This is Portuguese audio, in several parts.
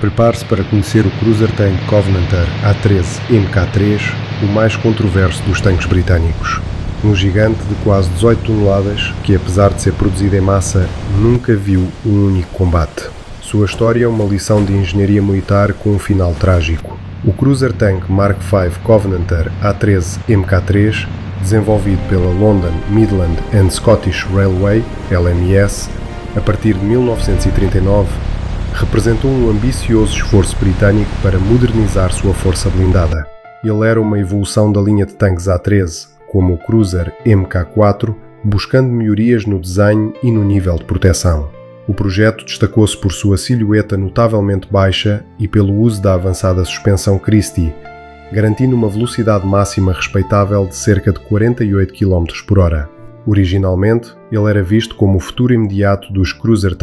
Prepare-se para conhecer o Cruiser Tank Covenanter A13 MK3, o mais controverso dos tanques britânicos. Um gigante de quase 18 toneladas que, apesar de ser produzido em massa, nunca viu um único combate. Sua história é uma lição de engenharia militar com um final trágico. O Cruiser Tank Mark V Covenanter A13 MK3, desenvolvido pela London Midland and Scottish Railway, LMS, a partir de 1939, representou um ambicioso esforço britânico para modernizar sua força blindada. Ele era uma evolução da linha de tanques A13, como o Cruiser Mk4, buscando melhorias no desenho e no nível de proteção. O projeto destacou-se por sua silhueta notavelmente baixa e pelo uso da avançada suspensão Christie, garantindo uma velocidade máxima respeitável de cerca de 48 km/h. Originalmente, ele era visto como o futuro imediato dos cruiser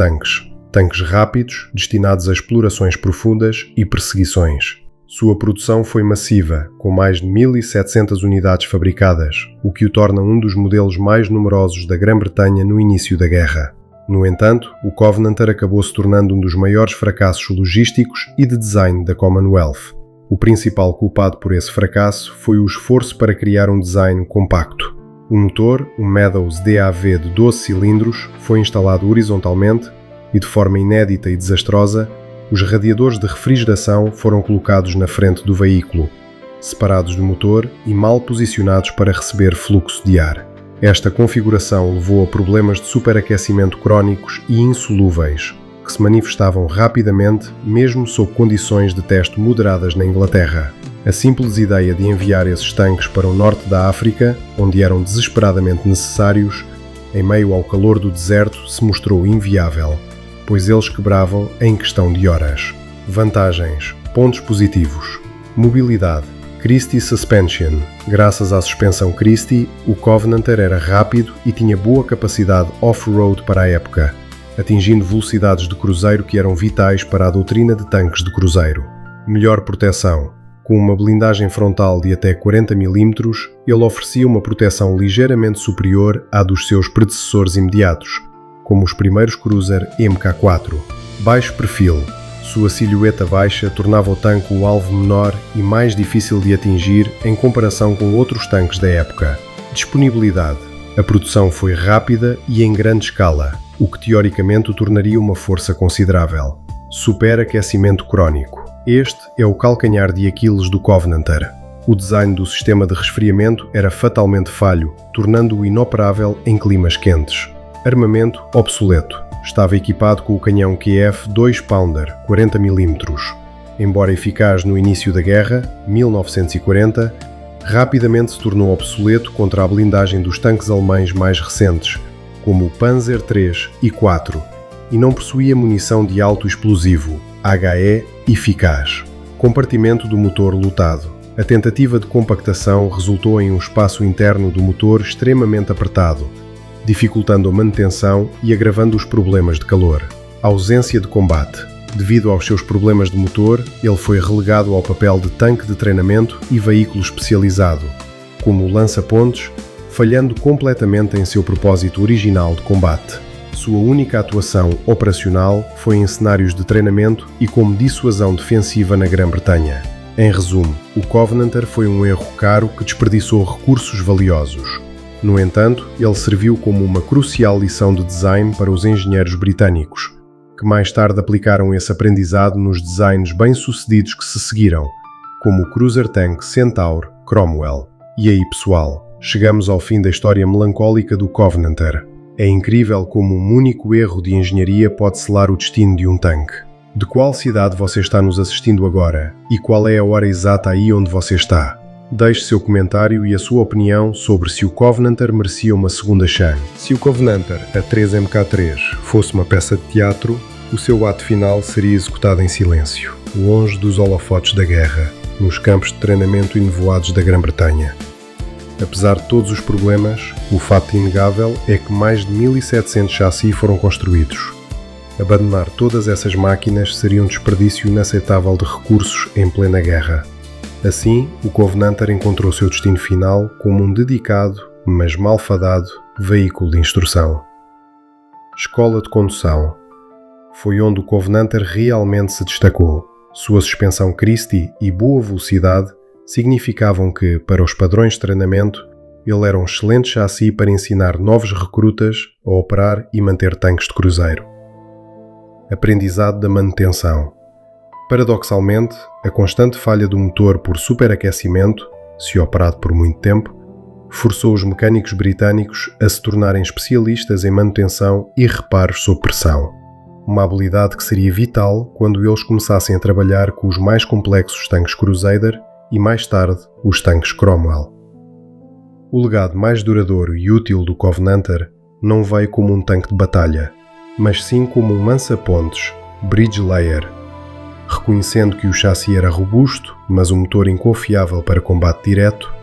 tanques rápidos, destinados a explorações profundas e perseguições. Sua produção foi massiva, com mais de 1.700 unidades fabricadas, o que o torna um dos modelos mais numerosos da Grã-Bretanha no início da guerra. No entanto, o Covenanter acabou se tornando um dos maiores fracassos logísticos e de design da Commonwealth. O principal culpado por esse fracasso foi o esforço para criar um design compacto. O motor, o Meadows DAV de 12 cilindros, foi instalado horizontalmente e, de forma inédita e desastrosa, os radiadores de refrigeração foram colocados na frente do veículo, separados do motor e mal posicionados para receber fluxo de ar. Esta configuração levou a problemas de superaquecimento crónicos e insolúveis, que se manifestavam rapidamente, mesmo sob condições de teste moderadas na Inglaterra. A simples ideia de enviar esses tanques para o norte da África, onde eram desesperadamente necessários, em meio ao calor do deserto, se mostrou inviável, pois eles quebravam em questão de horas. Vantagens. Pontos positivos. Mobilidade. Christie Suspension. Graças à suspensão Christie, o Covenanter era rápido e tinha boa capacidade off-road para a época, atingindo velocidades de cruzeiro que eram vitais para a doutrina de tanques de cruzeiro. Melhor proteção. Com uma blindagem frontal de até 40 mm, ele oferecia uma proteção ligeiramente superior à dos seus predecessores imediatos, como os primeiros Cruiser Mk4. Baixo perfil. Sua silhueta baixa tornava o tanque um alvo menor e mais difícil de atingir em comparação com outros tanques da época. Disponibilidade. A produção foi rápida e em grande escala, o que teoricamente o tornaria uma força considerável. Superaquecimento crónico. Este é o calcanhar de Aquiles do Covenanter. O design do sistema de resfriamento era fatalmente falho, tornando-o inoperável em climas quentes. Armamento obsoleto. Estava equipado com o canhão QF 2 Pounder, 40 mm. Embora eficaz no início da guerra, 1940, rapidamente se tornou obsoleto contra a blindagem dos tanques alemães mais recentes, como o Panzer III e IV, e não possuía munição de alto explosivo, HE, eficaz. Compartimento do motor lotado. A tentativa de compactação resultou em um espaço interno do motor extremamente apertado, dificultando a manutenção e agravando os problemas de calor. Ausência de combate. Devido aos seus problemas de motor, ele foi relegado ao papel de tanque de treinamento e veículo especializado, como o lança-pontes, falhando completamente em seu propósito original de combate. Sua única atuação operacional foi em cenários de treinamento e como dissuasão defensiva na Grã-Bretanha. Em resumo, o Covenanter foi um erro caro que desperdiçou recursos valiosos. No entanto, ele serviu como uma crucial lição de design para os engenheiros britânicos, que mais tarde aplicaram esse aprendizado nos designs bem-sucedidos que se seguiram, como o Cruiser Tank Centaur Cromwell. E aí, pessoal, chegamos ao fim da história melancólica do Covenanter. É incrível como um único erro de engenharia pode selar o destino de um tanque. De qual cidade você está nos assistindo agora? E qual é a hora exata aí onde você está? Deixe seu comentário e a sua opinião sobre se o Covenanter merecia uma segunda chance. Se o Covenanter A13 MK3 fosse uma peça de teatro, o seu ato final seria executado em silêncio, longe dos holofotes da guerra, nos campos de treinamento enevoados da Grã-Bretanha. Apesar de todos os problemas, o fato inegável é que mais de 1.700 chassis foram construídos. Abandonar todas essas máquinas seria um desperdício inaceitável de recursos em plena guerra. Assim, o Covenanter encontrou seu destino final como um dedicado, mas malfadado, veículo de instrução. Escola de condução. Foi onde o Covenanter realmente se destacou. Sua suspensão Christie e boa velocidade significavam que, para os padrões de treinamento, ele era um excelente chassi para ensinar novos recrutas a operar e manter tanques de cruzeiro. Aprendizado da manutenção. Paradoxalmente, a constante falha do motor por superaquecimento, se operado por muito tempo, forçou os mecânicos britânicos a se tornarem especialistas em manutenção e reparos sob pressão, uma habilidade que seria vital quando eles começassem a trabalhar com os mais complexos tanques Crusader e, mais tarde, os tanques Cromwell. O legado mais duradouro e útil do Covenanter não veio como um tanque de batalha, mas sim como um lança-pontes, bridge layer. Reconhecendo que o chassi era robusto, mas o motor inconfiável para combate direto,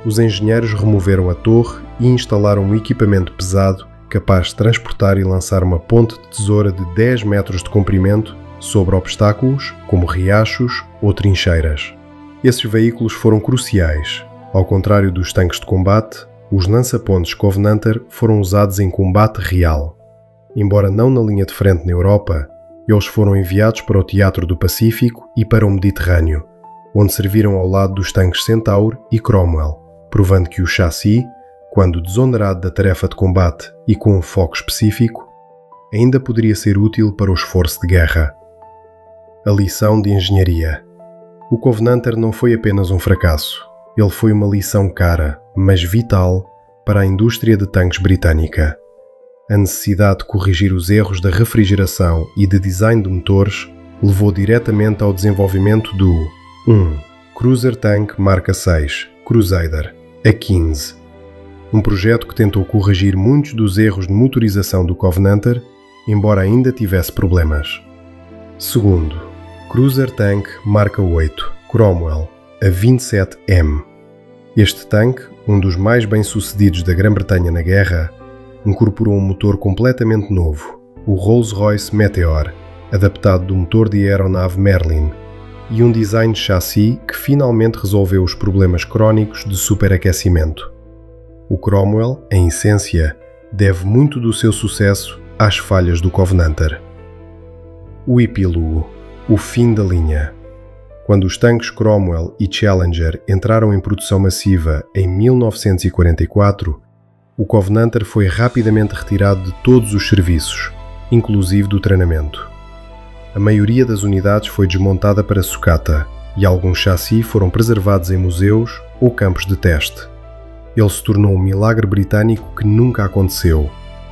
os engenheiros removeram a torre e instalaram um equipamento pesado capaz de transportar e lançar uma ponte de tesoura de 10 metros de comprimento sobre obstáculos, como riachos ou trincheiras. Esses veículos foram cruciais. Ao contrário dos tanques de combate, os lança-pontes Covenanter foram usados em combate real. Embora não na linha de frente na Europa, eles foram enviados para o Teatro do Pacífico e para o Mediterrâneo, onde serviram ao lado dos tanques Centaur e Cromwell, provando que o chassi, quando desonerado da tarefa de combate e com um foco específico, ainda poderia ser útil para o esforço de guerra. A lição de engenharia. O Covenanter não foi apenas um fracasso, ele foi uma lição cara, mas vital, para a indústria de tanques britânica. A necessidade de corrigir os erros da refrigeração e de design de motores levou diretamente ao desenvolvimento do 1. Cruiser Tank Marca 6, Crusader, a 15. Um projeto que tentou corrigir muitos dos erros de motorização do Covenanter, embora ainda tivesse problemas. 2. Cruiser Tank Marca 8, Cromwell, a 27M. Este tanque, um dos mais bem-sucedidos da Grã-Bretanha na guerra, incorporou um motor completamente novo, o Rolls-Royce Meteor, adaptado do motor de aeronave Merlin, e um design de chassi que finalmente resolveu os problemas crónicos de superaquecimento. O Cromwell, em essência, deve muito do seu sucesso às falhas do Covenanter. O epílogo, o fim da linha. Quando os tanques Cromwell e Challenger entraram em produção massiva em 1944, o Covenanter foi rapidamente retirado de todos os serviços, inclusive do treinamento. A maioria das unidades foi desmontada para sucata e alguns chassis foram preservados em museus ou campos de teste. Ele se tornou um milagre britânico que nunca aconteceu.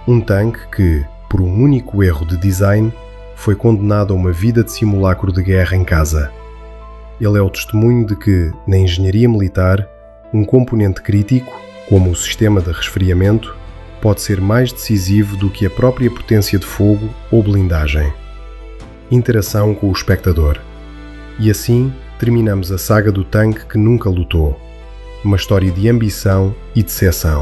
Um tanque que, por um único erro de design, foi condenado a uma vida de simulacro de guerra em casa. Ele é o testemunho de que, na engenharia militar, um componente crítico, como o sistema de resfriamento, pode ser mais decisivo do que a própria potência de fogo ou blindagem. Interação com o espectador. E assim terminamos a saga do tanque que nunca lutou. Uma história de ambição e decepção.